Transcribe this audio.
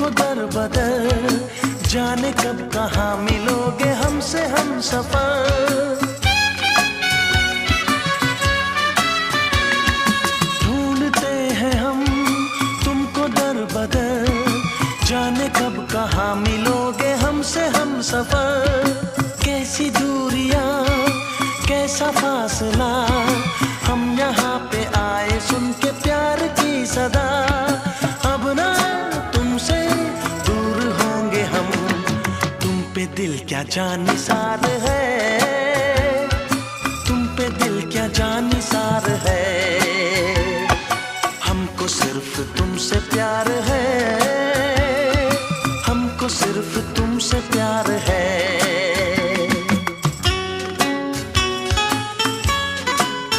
तुमको दर बदर, जाने कब कहाँ मिलोगे हमसे हम सफर। ढूंढते हैं हम तुमको दर बदर, जाने कब कहाँ मिलोगे हमसे हम सफर। कैसी दूरियां कैसा फासला, हम यहाँ पे आए सुन के प्यार की सदा। अब ना तुमसे दूर होंगे हम, तुम पे दिल क्या जानिसार है, तुम पे दिल क्या जानिसार